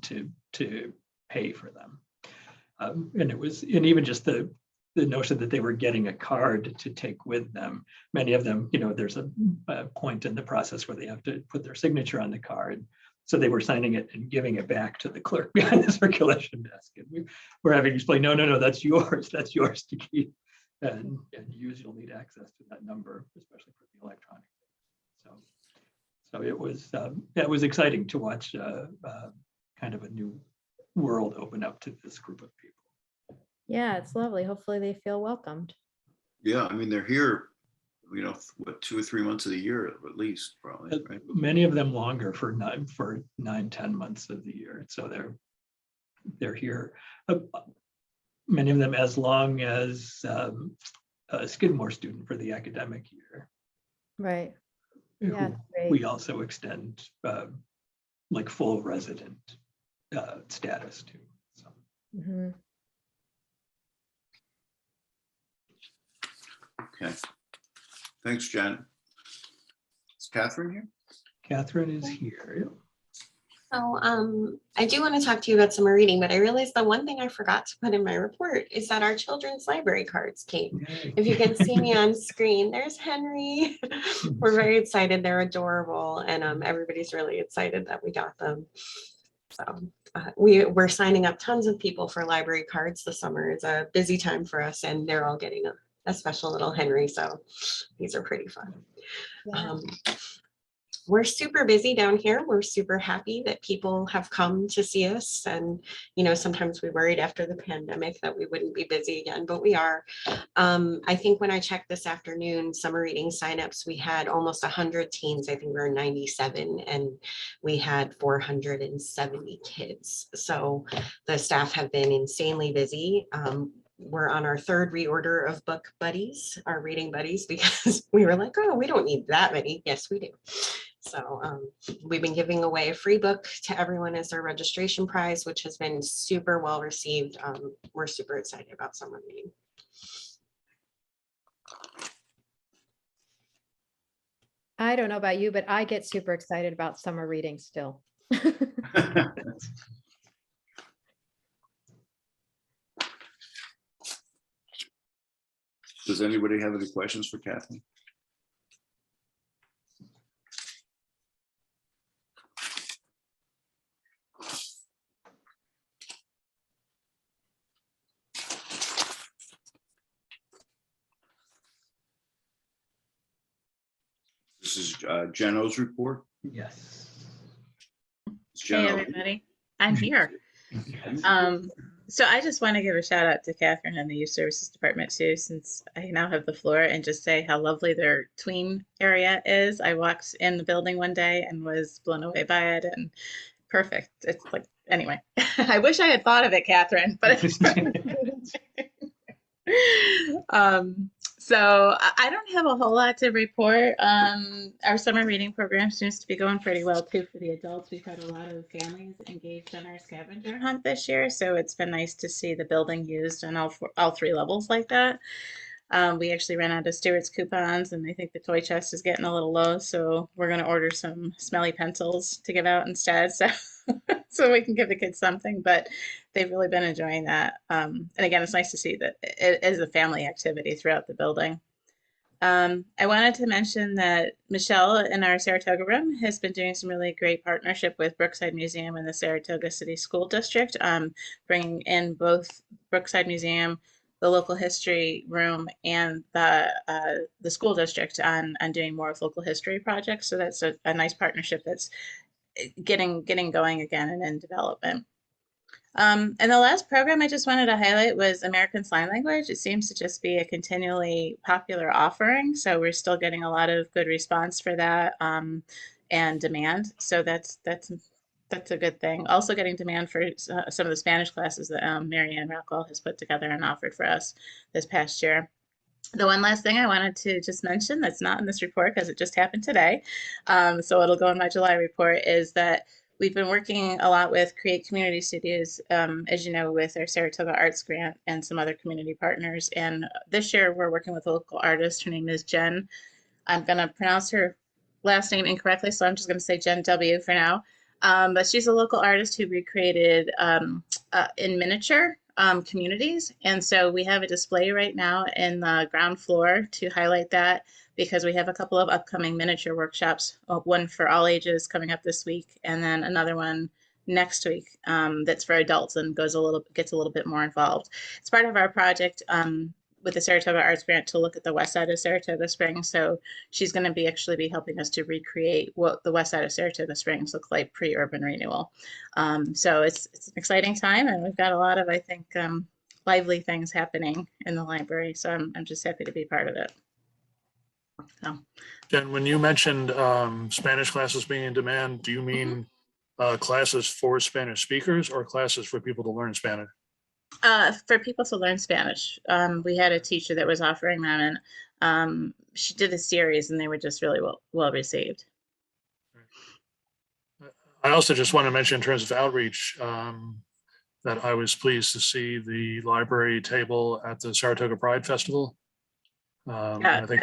to pay for them. And even just the notion that they were getting a card to take with them. Many of them, there's a point in the process where they have to put their signature on the card. So they were signing it and giving it back to the clerk behind the circulation desk. And we were having to explain, no, that's yours to keep and use. You'll need access to that number, especially for the electronic. So it was exciting to watch kind of a new world open up to this group of people. Yeah, it's lovely. Hopefully they feel welcomed. Yeah, I mean, they're here, what, 2 or 3 months of the year at least, probably, right? Many of them longer for 9-10 months of the year. So they're here. Many of them as long as a Skidmore student for the academic year. Right. Yeah, great. We also extend like full resident status to. So. Mm-hmm. Okay. Thanks, Jen. Is Catherine here? Catherine is here. So I do want to talk to you about summer reading, but I realized the one thing I forgot to put in my report is that our children's library cards came. If you can see me on screen, there's Henry. We're very excited. They're adorable, and everybody's really excited that we got them. So we're signing up tons of people for library cards this summer. It's a busy time for us, and they're all getting a special little Henry. So these are pretty fun. We're super busy down here. We're super happy that people have come to see us. And, you know, sometimes we worried after the pandemic that we wouldn't be busy again, but we are. I think when I checked this afternoon, summer reading signups, we had almost 100 teens. I think we were 97, and we had 470 kids. So the staff have been insanely busy. We're on our third reorder of book buddies, our reading buddies, because we were like, oh, we don't need that many. Yes, we do. So we've been giving away a free book to everyone as our registration prize, which has been super well received. We're super excited about summer reading. I don't know about you, but I get super excited about summer reading still. Does anybody have any questions for Kathy? This is Jeno's report. Yes. Hey, everybody. I'm here. So I just want to give a shout out to Catherine and the Youth Services Department too, since I now have the floor, and just say how lovely their tween area is. I walked in the building one day and was blown away by it, and perfect. It's like, anyway, I wish I had thought of it, Catherine, but it's so I don't have a whole lot to report. Our summer reading program seems to be going pretty well too for the adults. We've had a lot of families engaged in our scavenger hunt this year, so it's been nice to see the building used on all three levels like that. We actually ran out of Stewart's coupons, and I think the toy chest is getting a little low, so we're going to order some smelly pencils to give out instead, so so we can give the kids something. But they've really been enjoying that. And again, it's nice to see that it is a family activity throughout the building. I wanted to mention that Michelle in our Saratoga room has been doing some really great partnership with Brookside Museum and the Saratoga City School District, bringing in both Brookside Museum, the local history room, and the school district on doing more with local history projects. So that's a nice partnership that's getting going again and in development. And the last program I just wanted to highlight was American Sign Language. It seems to just be a continually popular offering, so we're still getting a lot of good response for that and demand. So that's a good thing. Also getting demand for some of the Spanish classes that Mary Ann Rockwell has put together and offered for us this past year. The one last thing I wanted to just mention that's not in this report because it just happened today, so it'll go in my July report, is that we've been working a lot with Create Community Studios, as you know, with our Saratoga Arts Grant and some other community partners. And this year we're working with a local artist. Her name is Jen. I'm going to pronounce her last name incorrectly, so I'm just going to say Jen W for now. But she's a local artist who recreated in miniature communities. And so we have a display right now in the ground floor to highlight that, because we have a couple of upcoming miniature workshops, one for all ages coming up this week, and then another one next week that's for adults and gets a little bit more involved. It's part of our project with the Saratoga Arts Grant to look at the west side of Saratoga Springs. So she's going to actually be helping us to recreate what the west side of Saratoga Springs looks like pre-urban renewal. So it's an exciting time, and we've got a lot of, I think, lively things happening in the library. So I'm just happy to be part of it. So. Jen, when you mentioned Spanish classes being in demand, do you mean classes for Spanish speakers or classes for people to learn Spanish? For people to learn Spanish. We had a teacher that was offering them, and she did a series, and they were just really well received. I also just want to mention in terms of outreach that I was pleased to see the library table at the Saratoga Pride Festival. I think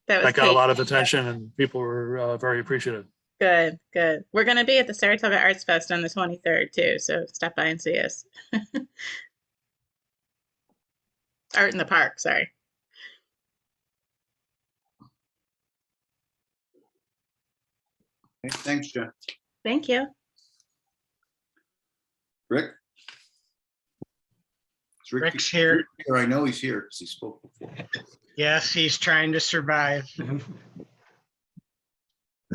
that got a lot of attention, and people were very appreciative. Good, good. We're gonna be at the Saratoga Arts Fest on the 23rd too, so stop by and see us. Art in the Park, sorry. Okay, thanks, Jen. Thank you. Rick? Is Rick's here. I know he's here because he spoke before. Yes, he's trying to survive.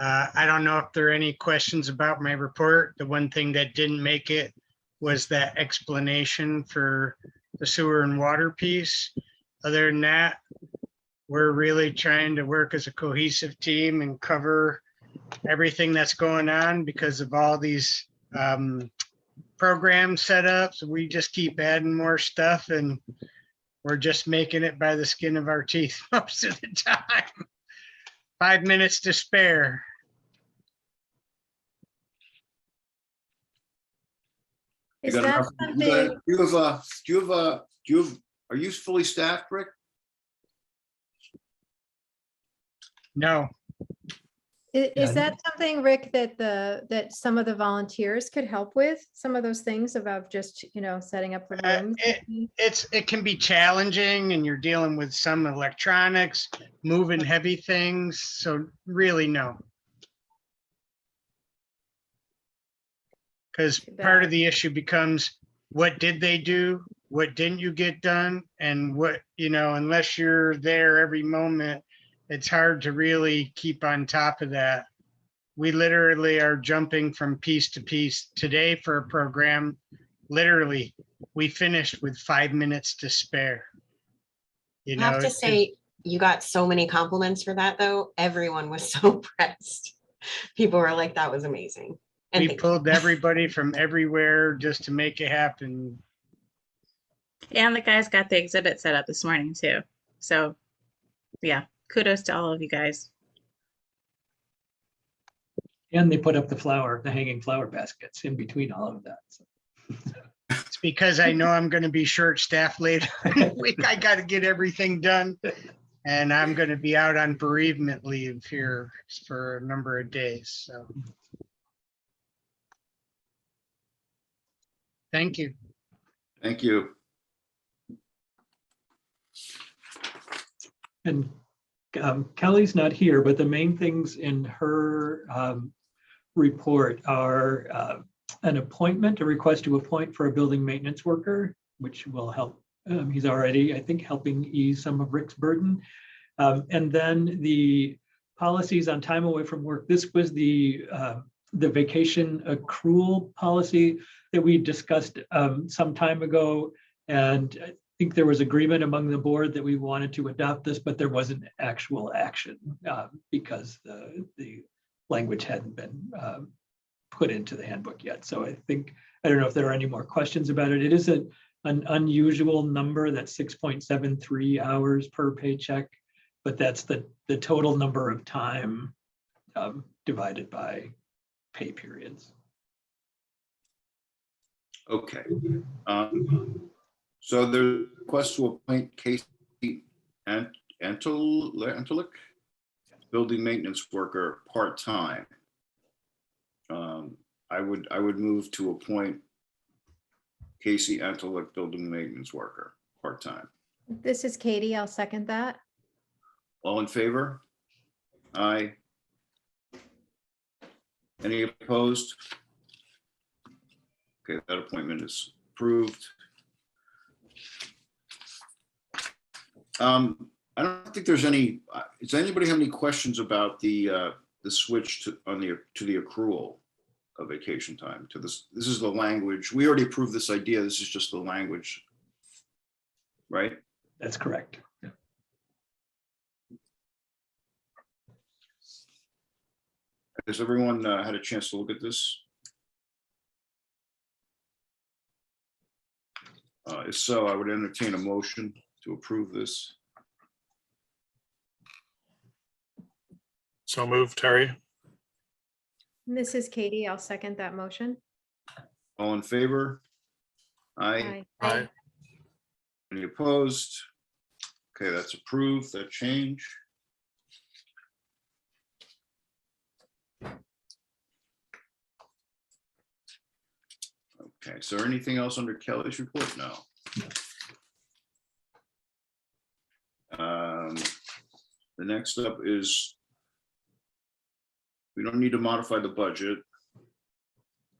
I don't know if there are any questions about my report. The one thing that didn't make it was that explanation for the sewer and water piece. Other than that, we're really trying to work as a cohesive team and cover everything that's going on because of all these program setups. We just keep adding more stuff and we're just making it by the skin of our teeth most of the time. 5 minutes to spare. You Is got that enough- something, are you fully staffed, Rick? No, is that something, Rick, that some of the volunteers could help with? Some of those things about just, setting up the rooms? it can be challenging and you're dealing with some electronics, moving heavy things. So really, no. Because part of the issue becomes, what did they do? What didn't you get done? And what, unless you're there every moment, it's hard to really keep on top of that. We literally are jumping from piece to piece. Today for a program, literally, we finished with 5 minutes to spare. I have to say, you got so many compliments for that, though. Everyone was so impressed. People were like, that was amazing. And we pulled everybody from everywhere just to make it happen. And the guys got the exhibit set up this morning too. So yeah, kudos to all of you guys. And they put up the hanging flower baskets in between all of that. So. It's because I know I'm going to be short staffed later in the week. I got to get everything done. And I'm going to be out on bereavement leave here for a number of days. So thank you. Thank you. And Kelly's not here, but the main things in her report are an appointment, a request to appoint for a building maintenance worker, which will help. He's already, I think, helping ease some of Rick's burden. And then the policies on time away from work. This was the vacation accrual policy that we discussed some time ago. And I think there was agreement among the board that we wanted to adopt this, but there wasn't actual action because the language hadn't been put into the handbook yet. So I don't know if there are any more questions about it. It is an unusual number, that's 6.73 hours per paycheck, but that's the total number of time divided by pay periods. Okay. So the request to appoint Casey Antelik, building maintenance worker, part-time. I would move to appoint Casey Antelik, building maintenance worker, part-time. This is Katie. I'll second that. All in favor? Aye. Any opposed? Okay, that appointment is approved. I don't think there's any, does anybody have any questions about the switch to the accrual of vacation time to this? This is the language. We already approved this idea. This is just the language, right? That's correct. Yeah. Has everyone had a chance to look at this? If so, I would entertain a motion to approve this. So moved, Terry. This is Katie. I'll second that motion. All in favor? Aye. Aye. Any opposed? Okay, that's approved, that change. Okay, so anything else under Kelly's report? No. The next up is, we don't need to modify the budget.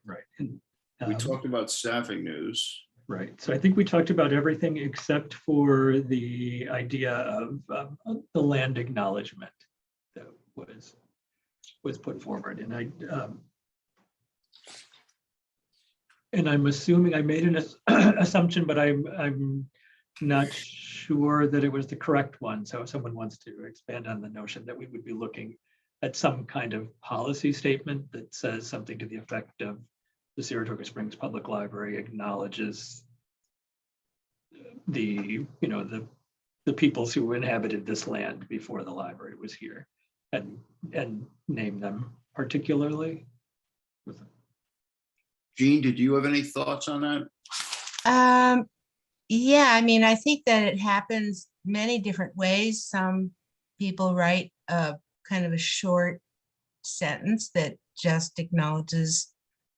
Right. And, We talked about staffing news. right. So I think we talked about everything except for the idea of the land acknowledgement that was put forward. And I'm assuming I made an assumption, but I'm not sure that it was the correct one. So if someone wants to expand on the notion that we would be looking at some kind of policy statement that says something to the effect of the Saratoga Springs Public Library acknowledges the peoples who inhabited this land before the library was here, and name them particularly. Jean, did you have any thoughts on that? Yeah, I mean, I think that it happens many different ways. Some people write a kind of a short sentence that just acknowledges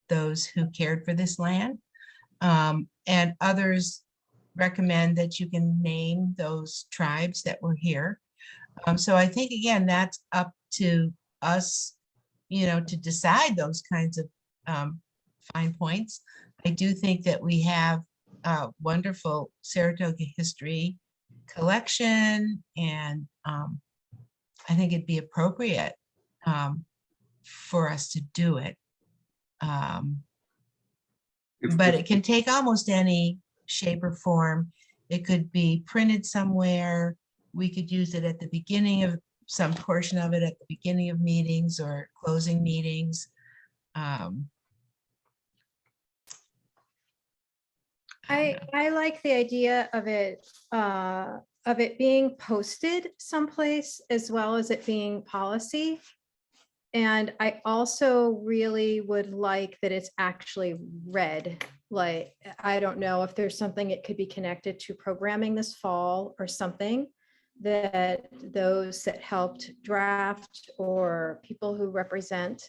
those who cared for this land. And others recommend that you can name those tribes that were here. So I think, again, that's up to us, to decide those kinds of fine points. I do think that we have a wonderful Saratoga history collection, and I think it'd be appropriate for us to do it. But it can take almost any shape or form. It could be printed somewhere. We could use it at the beginning of some portion of it at the beginning of meetings or closing meetings. I like the idea of it being posted someplace as well as it being policy. And I also really would like that it's actually read. Like, I don't know if there's something it could be connected to programming this fall or something that those that helped draft or people who represent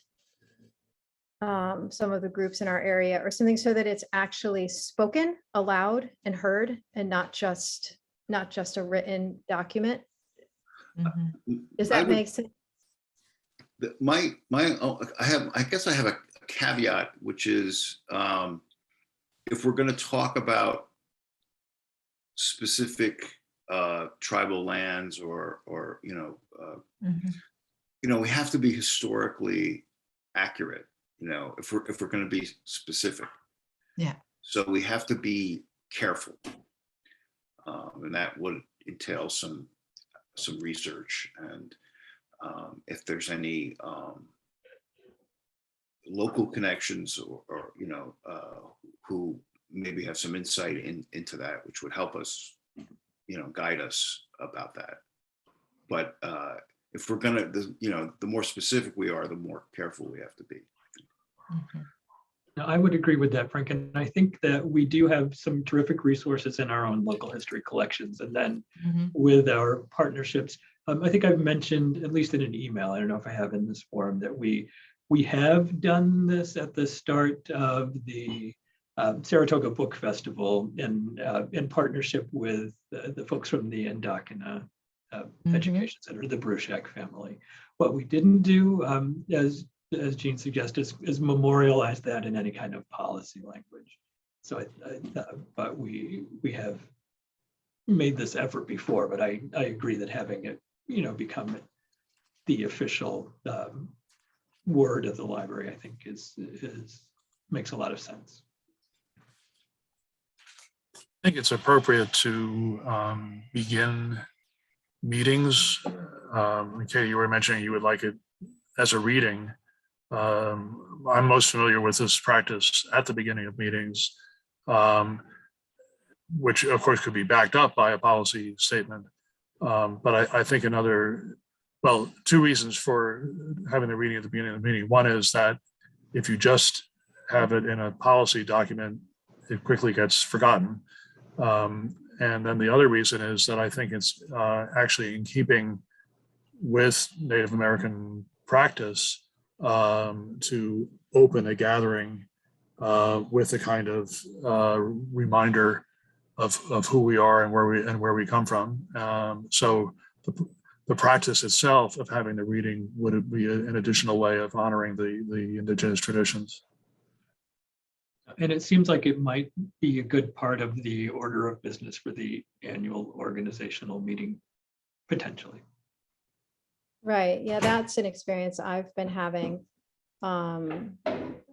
some of the groups in our area or something, so that it's actually spoken aloud and heard and not just a written document. Does that make sense? I guess I have a caveat, which is if we're going to talk about specific tribal lands or we have to be historically accurate. If we're going to be specific. Yeah. So we have to be careful, and that would entail some research, and if there's any local connections or who maybe have some insight into that, which would help us, guide us about that. But if we're gonna, the more specific we are, the more careful we have to be. No, I would agree with that, Frank. And I think that we do have some terrific resources in our own local history collections. And then with our partnerships, I think I've mentioned, at least in an email, I don't know if I have in this forum, that we have done this at the start of the Saratoga Book Festival in partnership with the folks from the Endocina Education Center, the Bruchac family. What we didn't do, as Jean suggested, is memorialize that in any kind of policy language. So, but we have made this effort before, but I agree that having it, become the official word of the library, I think makes a lot of sense. I think it's appropriate to begin meetings. Katie, you were mentioning you would like it as a reading. I'm most familiar with this practice at the beginning of meetings, which of course could be backed up by a policy statement. But I think two reasons for having the reading at the beginning of the meeting. One is that if you just have it in a policy document, it quickly gets forgotten. And then the other reason is that I think it's actually in keeping with Native American practice to open a gathering with a kind of reminder of who we are and where we come from. So the practice itself of having the reading would be an additional way of honoring the indigenous traditions. And it seems like it might be a good part of the order of business for the annual organizational meeting, potentially. Right, yeah, that's an experience I've been having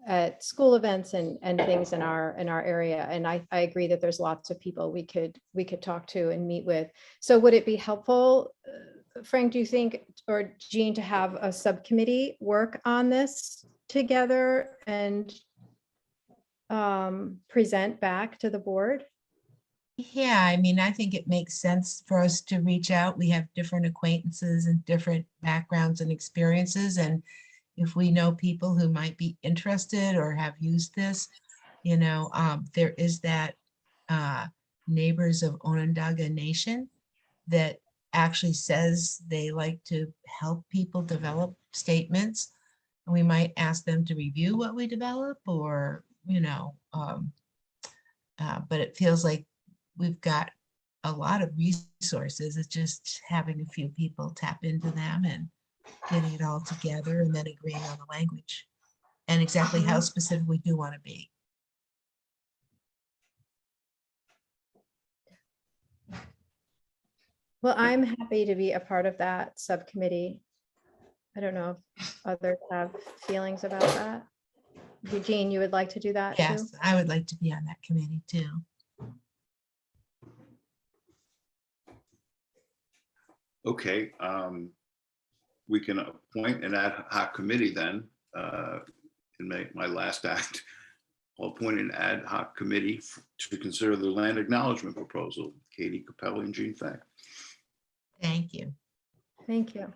at school events and things in our area. And I agree that there's lots of people we could talk to and meet with. So would it be helpful, Frank, do you think, or Jean, to have a subcommittee work on this together and present back to the board? Yeah, I mean, I think it makes sense for us to reach out. We have different acquaintances and different backgrounds and experiences. And if we know people who might be interested or have used this, you know, there is that Neighbors of Onondaga Nation that actually says they like to help people develop statements. And we might ask them to review what we develop, or, you know, but it feels like we've got a lot of resources. It's just having a few people tap into them and getting it all together and then agreeing on the language and exactly how specific we do want to be. Well, I'm happy to be a part of that subcommittee. I don't know if others have feelings about that. Eugene, you would like to do that too? Yes, I would like to be on that committee too. Okay, we can appoint an ad hoc committee then. In my last act, I'll appoint an ad hoc committee to consider the land acknowledgement proposal. Katie Capelli and Jean Fay. Thank you. Thank you.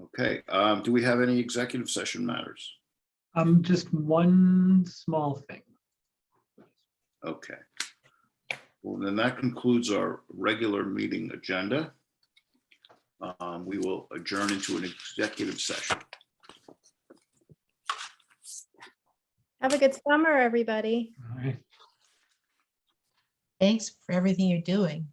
Okay, do we have any executive session matters? Just one small thing. Okay. Well, then that concludes our regular meeting agenda. We will adjourn into an executive session. Have a good summer, everybody. All right. Thanks for everything you're doing.